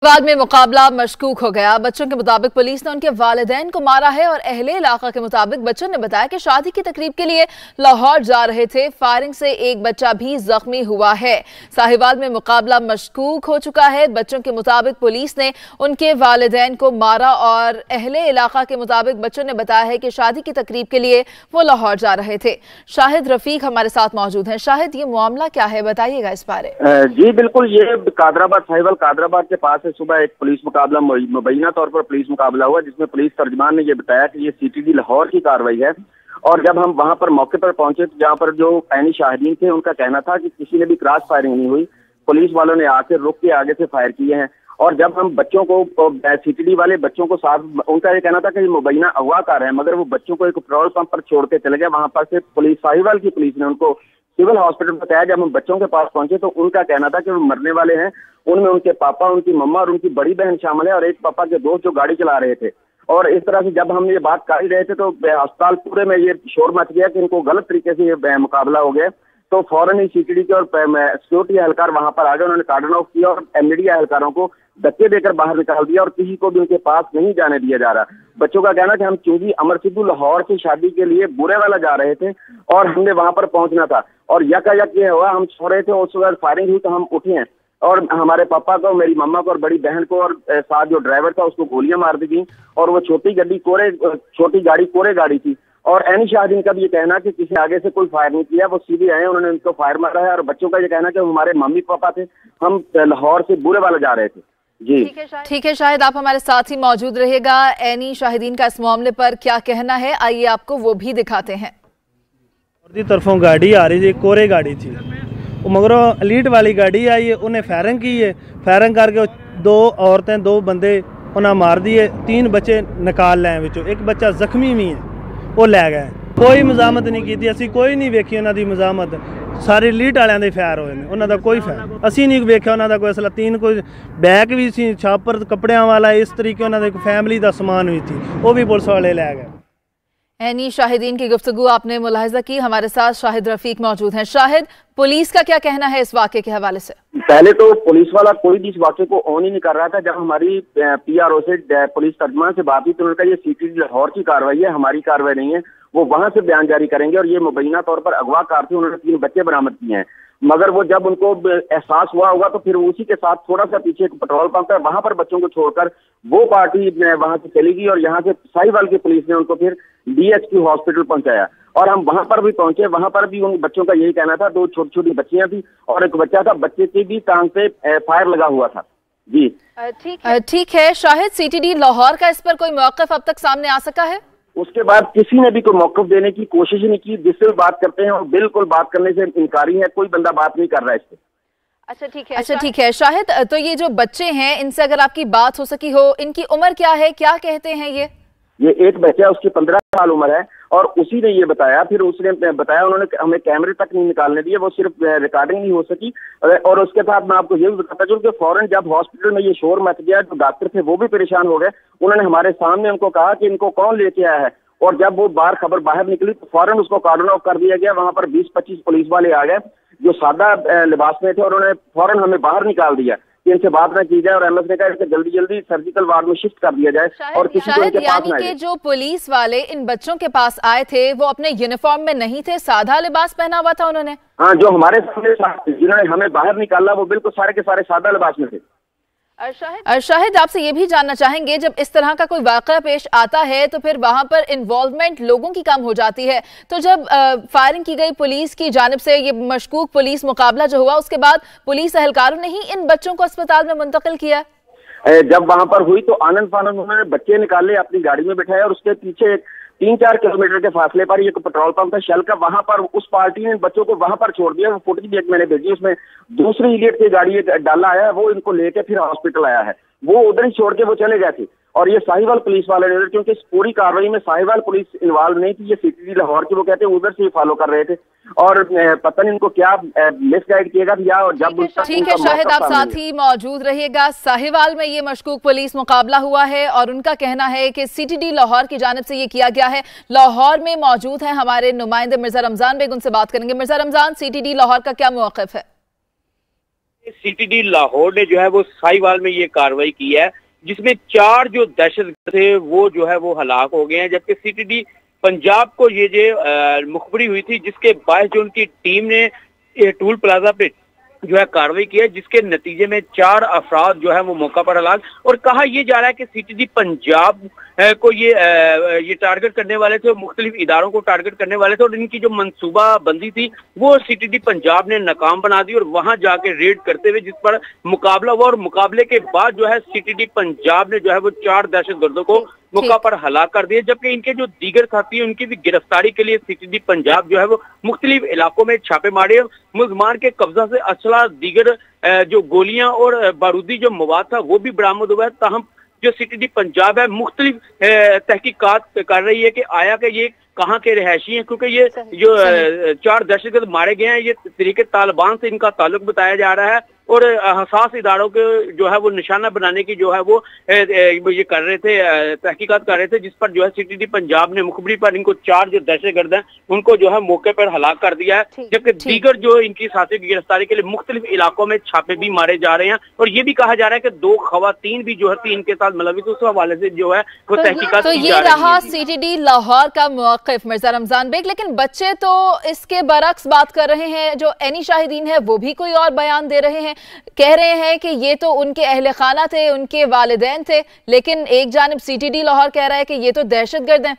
बाद में मुकाबला मशकूक हो गया। बच्चों के मुताबिक पुलिस ने उनके वालिदैन को मारा है और अहले इलाका के मुताबिक बच्चों ने बताया कि शादी की तकरीब के लिए लाहौर जा रहे थे। फायरिंग से एक बच्चा भी जख्मी हुआ है। साहिवाल में मुकाबला मशकूक हो चुका है। बच्चों के मुताबिक पुलिस ने उनके वालिदैन को मारा और अहले इलाका के मुताबिक बच्चों ने बताया है कि शादी की तकरीब के लिए वो लाहौर जा रहे थे। शाहिद रफीक हमारे साथ मौजूद हैं। शाहिद, ये मामला क्या है, बताइएगा इस बारे। जी बिल्कुल, ये कादराबाद साहिवाल कादराबाद के पास सुबह एक पुलिस मुकाबला मुबैना तौर पर पुलिस मुकाबला हुआ, जिसमें पुलिस तर्जमान ने ये बताया कि ये सीटीडी लाहौर की कार्रवाई है। और जब हम वहां पर मौके पर पहुंचे तो जहां पर जो ऐनी शाहिदीन थे उनका कहना था कि किसी ने भी क्रॉस फायरिंग नहीं हुई, पुलिस वालों ने आके रुक के आगे से फायर किए हैं। और जब हम बच्चों को सीटीडी वाले बच्चों को साथ, उनका ये कहना था कि मुबैना अगवा कर रहे हैं, मगर वो बच्चों को एक पेट्रोल पंप पर छोड़ के चले गए। वहां पर से पुलिस साहिवाल की पुलिस ने उनको सिविल हॉस्पिटल बताया। जब हम बच्चों के पास पहुंचे तो उनका कहना था कि वो मरने वाले हैं। उनमें उनके पापा, उनकी मम्मा और उनकी बड़ी बहन शामिल है और एक पापा के दोस्त जो गाड़ी चला रहे थे। और इस तरह से जब हम ये बात कर ही रहे थे तो अस्पताल पूरे में ये शोर मच गया कि इनको गलत तरीके से ये मुकाबला हो गया। तो फौरन ही सीटीडी के और सिक्योरिटी एहलकार वहां पर आ गए। उन्होंने कार्डन ऑफ किया और मीडिया एहलकारों को धक्के देकर बाहर निकाल दिया और किसी को भी उनके पास नहीं जाने दिया जा रहा। बच्चों का कहना कि हम चूंकि अमर सिद्धू लाहौर की शादी के लिए बुरे वाला जा रहे थे और हमने वहां पर पहुंचना था और यकायक ये हुआ, हम सो रहे थे, उस वक्त फायरिंग हुई तो हम उठे हैं और हमारे पापा को, मेरी मम्मा को और बड़ी बहन को और साथ जो ड्राइवर था उसको गोलियां मार दी गई। और वो छोटी गाड़ी कोरे गाड़ी थी। और ऐनी शाहिदीन का भी ये कहना कि किसी आगे से कोई फायर नहीं किया, वो सीधे आए, उन्होंने उनको फायर मारा है। और बच्चों का ये कहना कि हमारे मम्मी पापा थे, हम लाहौर से बुरे वाले जा रहे थे। जी ठीक है शाहिद, आप हमारे साथ ही मौजूद रहिएगा। ऐनी शाहिदीन का इस मामले पर क्या कहना है, आइए आपको वो भी दिखाते हैं। तरफों गाड़ी आ रही थी, कोरे गाड़ी थी, मगरों एलीट वाली गाड़ी आई है, उन्हें फायरिंग की है। फायरिंग करके दो औरतें, दो बंदे उन्हें मार दिए। 3 बच्चे निकाल लाए विचों, एक बच्चा जख्मी भी है, वो लै गए। कोई मजामत नहीं की थी, असी कोई नहीं वेखी उन्हों की मजामत। सारे लीट वालों के फायर होए, उन्होंने कोई फायर असी नहीं वेख्या। उन्होंने कोई असला 3 कोई बैग भी सी, छापर कपड़िया वाला, इस तरीके उन्होंने फैमिली का समान भी थी, वो भी पुलिस वाले लै गए। ऐनी शाहिदीन की गुफ्तगू आपने मुलाहिजा की। हमारे साथ शाहिद रफीक मौजूद हैं। शाहिद, पुलिस का क्या कहना है इस वाक़े के हवाले से? पहले तो पुलिस वाला कोई भी इस वाक़े को ऑन ही नहीं कर रहा था। जब हमारी पीआरओ से पुलिस तर्जमान से बात हुई तो उन्होंने कहा ये सीटीडी लाहौर की कार्रवाई है, हमारी कार्रवाई नहीं है। वो वहां से बयान जारी करेंगे और ये मुबैना तौर पर अगवा कार थे, उन्होंने 3 बच्चे बरामद किए हैं। मगर वो जब उनको एहसास हुआ होगा तो फिर उसी के साथ थोड़ा सा पीछे एक पेट्रोल पंप है, वहां पर बच्चों को छोड़कर वो पार्टी वहां से चली गई और यहाँ से साहिवाल की पुलिस ने उनको फिर डीएचक्यू हॉस्पिटल पहुंचाया। और हम वहां पर भी पहुंचे, वहां पर भी उन बच्चों का यही कहना था। 2 छोटी छोटी बच्चियां थी और एक बच्चा था, बच्चे की भी टांग पे फायर लगा हुआ था। जी ठीक है शाहिद, सीटीडी लाहौर का इस पर कोई मौक़िफ़ अब तक सामने आ सका है? उसके बाद किसी ने भी कोई मौक़िफ़ देने की कोशिश ही नहीं की। जिससे बात करते हैं और बिल्कुल बात करने से इनकारी है, कोई बंदा बात नहीं कर रहा है इस पे। अच्छा ठीक है शाहिद, तो ये जो बच्चे हैं इनसे अगर आपकी बात हो सकी हो, इनकी उम्र क्या है, क्या कहते हैं ये एक बच्चा, उसकी 15 साल उम्र है और उसी ने ये बताया। फिर उसने बताया, उन्होंने हमें कैमरे तक नहीं निकालने दिए, वो सिर्फ रिकॉर्डिंग नहीं हो सकी। और उसके साथ मैं आपको ये भी बताता चलूं कि फौरन जब हॉस्पिटल में ये शोर मच गया, जो डॉक्टर थे वो भी परेशान हो गए। उन्होंने हमारे सामने उनको कहा कि इनको कौन लेके आया है। और जब वो खबर बाहर निकली तो फौरन उसको कार्डन ऑफ कर दिया गया। वहां पर 20-25 पुलिस वाले आ गए जो सादा लिबास में थे और उन्होंने फौरन हमें बाहर निकाल दिया कि इनसे बात ना की जाए। और एमएस ने कहा कि जल्दी जल्दी सर्जिकल वार्ड में शिफ्ट कर दिया जाए और किसी को इनके पास ना आए। जो पुलिस वाले इन बच्चों के पास आए थे वो अपने यूनिफॉर्म में नहीं थे, सादा लिबास पहना हुआ था उन्होंने? हाँ, जो हमारे सामने जिन्होंने हमें बाहर निकाला वो बिल्कुल सारे के सारे सादा लिबास में थे। शाहिद, आपसे ये भी जानना चाहेंगे, जब इस तरह का कोई वाक़या पेश आता है तो फिर वहां पर इन्वॉल्वमेंट लोगों की कम हो जाती है। तो जब फायरिंग की गई पुलिस की जानिब से, ये मशकूक पुलिस मुकाबला जो हुआ, उसके बाद पुलिस एहलकारों ने ही इन बच्चों को अस्पताल में मुंतकिल किया? जब वहां पर हुई तो आनंद फानंद उन्होंने बच्चे निकाले, अपनी गाड़ी में बिठाया और उसके पीछे 3-4 किलोमीटर के फासले पर एक पेट्रोल पंप है शेल का, वहां पर उस पार्टी ने बच्चों को वहां पर छोड़ दिया। वो फुटेज भी एक मैंने भेजी, उसमें दूसरी इलियट की गाड़ी एक डाला आया है, वो इनको लेके फिर हॉस्पिटल आया है। वो उधर ही छोड़ के वो चले गए थे। और ये साहिवाल पुलिस वाले ने, क्योंकि इस पूरी कार्रवाई में साहिवाल पुलिस इन्वॉल्व नहीं थी, ये सीटीडी लाहौर की वो कहते हैं उधर से ही फॉलो कर रहे थे और पता नहीं इनको क्या मिसगाइड किएगा या। और जब ठीक है शाहिद, आप साथ ही मौजूद रहिएगा। साहिवाल में ये मशकूक पुलिस मुकाबला हुआ है और उनका कहना है कि सीटीडी लाहौर की जानिब से ये किया गया है। लाहौर में मौजूद है हमारे नुमाइंदे मिर्जा रमजान बेग, उनसे बात करेंगे। मिर्जा रमजान, सीटीडी लाहौर का क्या मौक़िफ़ है? सीटीडी लाहौर ने जो है वो साहिवाल में ये कार्रवाई की है, जिसमें 4 जो दहशतगर्द थे वो जो है वो हलाक हो गए हैं, जबकि सीटीडी पंजाब को ये जो मुखबरी हुई थी, जिसके बाद जो उनकी टीम ने टूल प्लाजा पे जो है कार्रवाई की है, जिसके नतीजे में 4 अफराद जो है वो मौका पर हलाक। और कहा यह जा रहा है कि सीटीडी पंजाब को ये टारगेट करने वाले थे, मुख्तलिफ इदारों को टारगेट करने वाले थे, और इनकी जो मंसूबा बंदी थी वो सीटीडी पंजाब ने नाकाम बना दी और वहां जाके रेड करते हुए जिस पर मुकाबला हुआ, और मुकाबले के बाद जो है सीटीडी पंजाब ने जो है वो 4 दहशतगर्दों को मौका पर हलाक कर दिए, जबकि इनके जो दीगर साथी हैं उनकी भी गिरफ्तारी के लिए सीटीडी पंजाब जो है वो मुख्तलिफ इलाकों में छापे मारे। मुलजमान के कब्जा से असला, दीगर जो गोलियां और बारूदी जो मवाद था वो भी बरामद हुआ है। ताहम जो सीटीडी पंजाब है मुख्तलिफ तहकीकात कर रही है कि आया कि ये कहाँ के रहायशी हैं, क्योंकि ये जो 4 दहशतगर्द मारे गए हैं ये तरीके तालिबान से इनका ताल्लुक बताया जा रहा है, और हसास इदारों के जो है वो निशाना बनाने की जो है वो ये कर रहे थे, तहकीकात कर रहे थे, जिस पर जो है सीटीडी पंजाब ने मुखबरी पर इनको 4 जो दहशतगर्द हैं उनको जो है मौके पर हलाक कर दिया है, जबकि दीगर जो इनकी साथियों की गिरफ्तारी के लिए मुख्तलिफ इलाकों में छापे भी मारे जा रहे हैं। और ये भी कहा जा रहा है कि 2 खवातीन भी जो है इनके साथ मुलविस, उस हवाले से जो है वो तहकीकात तो ये रहा सीटीडी लाहौर का मौक़िफ़ मिर्जा रमजान बेग। लेकिन बच्चे तो इसके बरक्स बात कर रहे हैं, जो एनी शाहिदीन है वो भी कोई और बयान दे रहे हैं, कह रहे हैं कि ये तो उनके अहले खाना थे, उनके वालिदैन थे, लेकिन एक जानिब सीटीडी लाहौर कह रहा है कि ये तो दहशतगर्द हैं।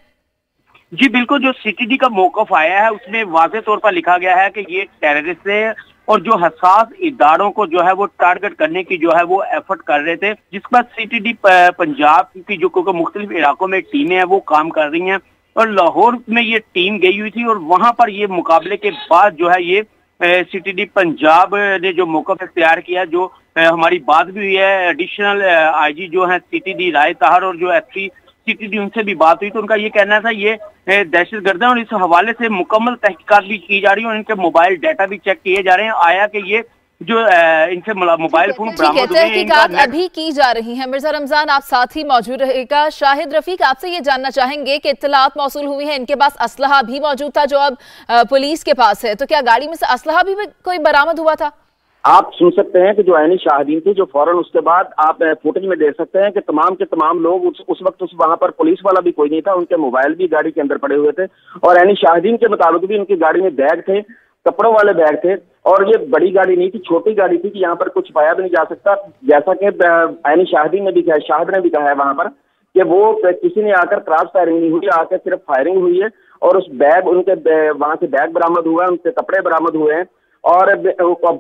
जी बिल्कुल, जो सीटीडी का मौक़िफ़ आया है उसमें वाज़ेह तौर पर लिखा गया है कि ये टेररिस्ट है और जो हसास इदारों को जो है वो टारगेट करने की जो है वो एफर्ट कर रहे थे, जिस पर सीटीडी पंजाब की जो क्योंकि मुख्तलिफ इलाकों में टीमें हैं वो काम कर रही हैं, और लाहौर में ये टीम गई हुई थी और वहां पर ये मुकाबले के बाद जो है ये सीटीडी पंजाब ने जो मौक़िफ़ इख्तियार किया, जो हमारी बात भी हुई है एडिशनल आईजी जो है सीटीडी राय ताहर और जो एसपी सीटीडी उनसे भी बात हुई, तो उनका ये कहना था ये दहशतगर्द है, और इस हवाले से मुकम्मल तहकीकात भी की जा रही है और इनके मोबाइल डाटा भी चेक किए जा रहे हैं। आया कि ये जो इनसे मोबाइल फोन बरामद हुए हैं, तहकीकात अभी की जा रही है। मिर्जा रमजान आप साथ ही मौजूद रहेगा। शाहिद रफीक, आपसे ये जानना चाहेंगे कि इत्तलात मौसूल हुई है इनके पास असलहा भी मौजूद था जो अब पुलिस के पास है, तो क्या गाड़ी में से असलहा भी कोई बरामद हुआ था? आप सुन सकते हैं कि जो ऐनी शाहिदीन थी, जो फौरन उसके बाद आप फुटेज में देख सकते हैं कि तमाम के तमाम लोग उस वक्त वहां पर पुलिस वाला भी कोई नहीं था, उनके मोबाइल भी गाड़ी के अंदर पड़े हुए थे, और ऐनी शाहिदीन के मुताबिक भी उनकी गाड़ी में बैग थे, कपड़ों वाले बैग थे, और ये बड़ी गाड़ी नहीं थी, छोटी गाड़ी थी कि यहाँ पर कुछ पाया भी नहीं जा सकता। जैसा कि ऐनी शाहिदीन ने भी कहा, शाहिद ने भी कहा है वहां पर कि वो किसी ने आकर क्रॉस फायरिंग नहीं हुई, आकर सिर्फ फायरिंग हुई है, और उस बैग उनके वहां से बैग बरामद हुआ है, उनके कपड़े बरामद हुए हैं, और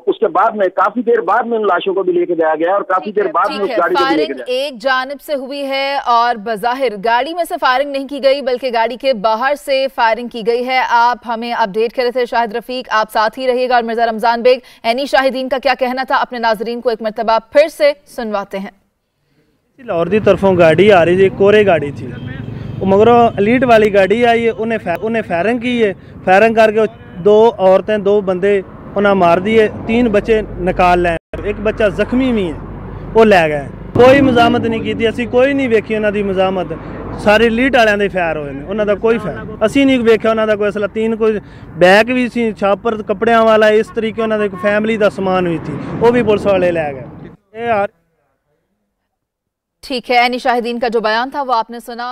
उसके बाद में काफी देर बाद में उन लाशों को भी लेके जाया गया और काफी देर बाद में उस गाड़ी को भी लेके जाया। एक जानिब से हुई है और बज़ाहिर गाड़ी में से फायरिंग नहीं की गई बल्कि गाड़ी के बाहर से फायरिंग की गई है। आप हमें अपडेट कर रहे थे शाहिद रफीक, आप साथ ही रहिएगा। और मिर्जा रमजान बेग, एनी शाहिदीन का क्या कहना था, अपने नाजरीन को एक मरतबा फिर से सुनवाते हैं। लाहौर की तरफों गाड़ी आ रही थी, कोरे गाड़ी थी, मगर एलीट वाली गाड़ी आई है, उन्हें फायरिंग की है, फायरिंग करके 2 औरतें 2 बंदे उन्हें मार दिए, 3 बच्चे निकाल लें, एक बच्चा जख्मी भी है वो लै गए। कोई मजामत नहीं की थी, असी कोई नहीं वेखी उन्हों की मजामत, सारे लीट वालों के फायर होए ने, उन्हों का कोई फायर असी नहीं वेख्या उन्हों का कोई असला। 3 कोई बैग भी सी, छापर कपड़िया वाला, इस तरीके उन्होंने फैमिली का समान भी थी, वो भी पुलिस वाले लै गए। ठीक है, एनी शाहिदीन का जो बयान था वो आपने सुना।